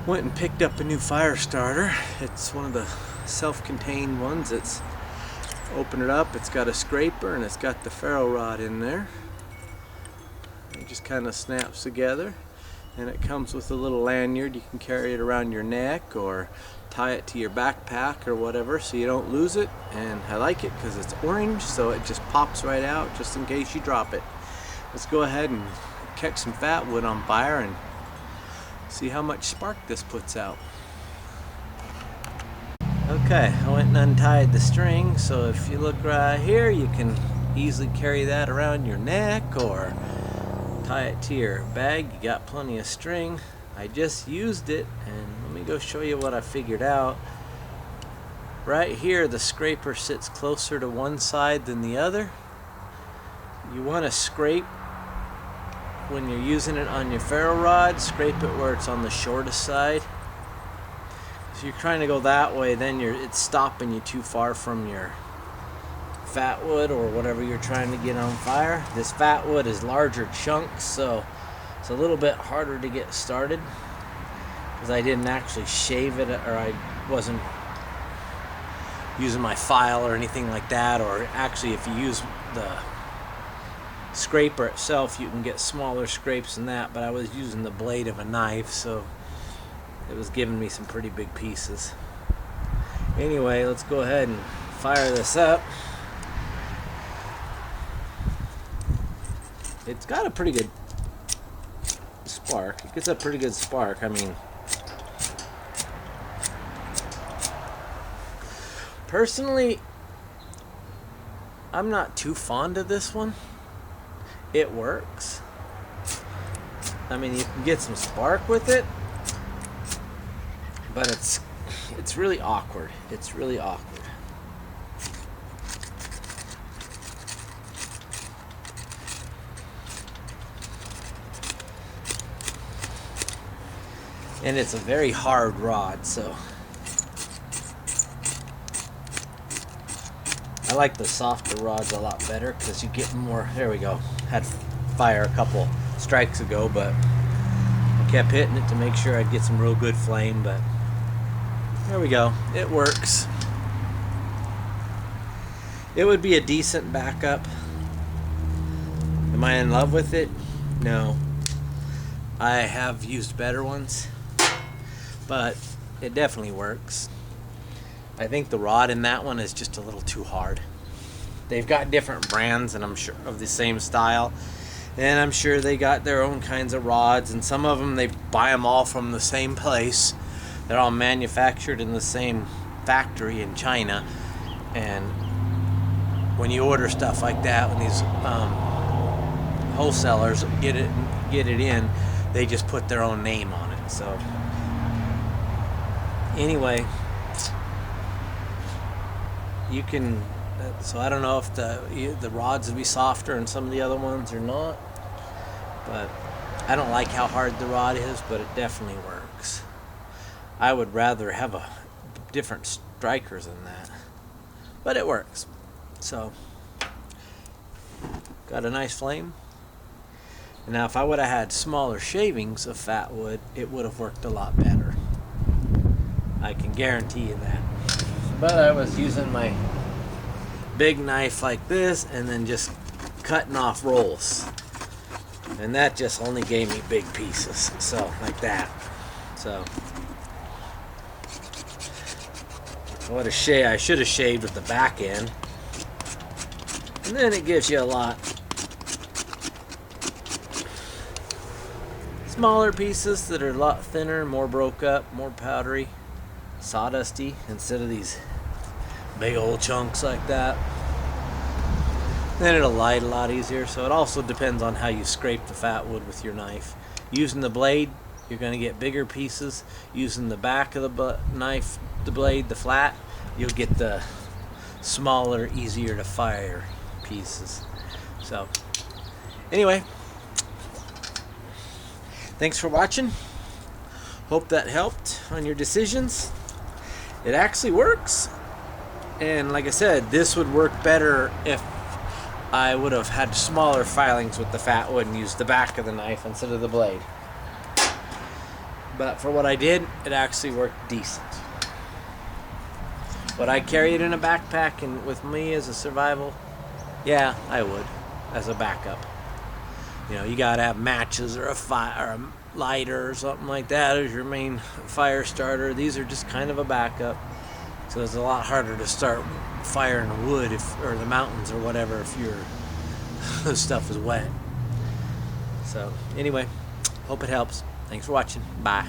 Went and picked up a new fire starter. It's one of the self-contained ones. It's open it up, it's got a scraper and it's got the ferro rod in there. It just kind of snaps together, and it comes with a little lanyard. You can carry it around your neck or tie it to your backpack or whatever so you don't lose it. And I like it because it's orange, so it just pops right out just in case you drop it. Let's go ahead and catch some fat wood on fire and see how much spark this puts out. Okay, I went and untied the string, so if you look right here, you can easily carry that around your neck or tie it to your bag. You got plenty of string. I just used it, and let me go show you what I figured out. Right here, the scraper sits closer to one side than the other. You want to scrape when you're using it on your ferro rod, scrape it where it's on the shortest side. If you're trying to go that way, then it's stopping you too far from your fat wood or whatever you're trying to get on fire. This fat wood is larger chunks, so it's a little bit harder to get started because I didn't actually shave it, or I wasn't using my file or anything like that. Or actually, if you use the scraper itself, you can get smaller scrapes than that, but I was using the blade of a knife, so it was giving me some pretty big pieces. Anyway, let's go ahead and fire this up. It's got a pretty good spark. It gets a pretty good spark. I mean, personally, I'm not too fond of this one. It works. I mean, you can get some spark with it, but it's really awkward. It's really awkward. And it's a very hard rod, so I like the softer rods a lot better because you get more. There we go. Had fire a couple strikes ago, but I kept hitting it to make sure I'd get some real good flame, but there we go. It works. It would be a decent backup. Am I in love with it? No. I have used better ones, but it definitely works. I think the rod in that one is just a little too hard. They've got different brands, and I'm sure of the same style, and I'm sure they got their own kinds of rods, and some of them they buy them all from the same place. They're all manufactured in the same factory in China, and when you order stuff like that, when these wholesalers get it in, they just put their own name on it. So anyway, you can. So I don't know if the rods would be softer in some of the other ones or not, but I don't like how hard the rod is, but it definitely works. I would rather have a different strikers than that, but it works. So got a nice flame. Now if I would have had smaller shavings of fat wood, it would have worked a lot better. I can guarantee you that. But I was using my big knife like this and then just cutting off rolls, and that just only gave me big pieces, so like that. So I should have shaved with the back end, and then it gives you a lot smaller pieces that are a lot thinner, more broke up, more powdery, sawdusty, instead of these big old chunks like that. Then it'll light a lot easier. So it also depends on how you scrape the fat wood with your knife. Using the blade, you're going to get bigger pieces. Using the back of the knife, the blade, the flat, you'll get the smaller, easier to fire pieces. So anyway, thanks for watching. Hope that helped on your decisions. It actually works. And like I said, this would work better if I would have had smaller filings with the fat wood and used the back of the knife instead of the blade. But for what I did, it actually worked decent. Would I carry it in a backpack and with me as a survival? Yeah, I would, as a backup. You know, you gotta have matches or a fire, or a lighter or something like that as your main fire starter. These are just kind of a backup. So it's a lot harder to start firing wood or the mountains or whatever if your stuff is wet. So anyway, hope it helps. Thanks for watching. Bye.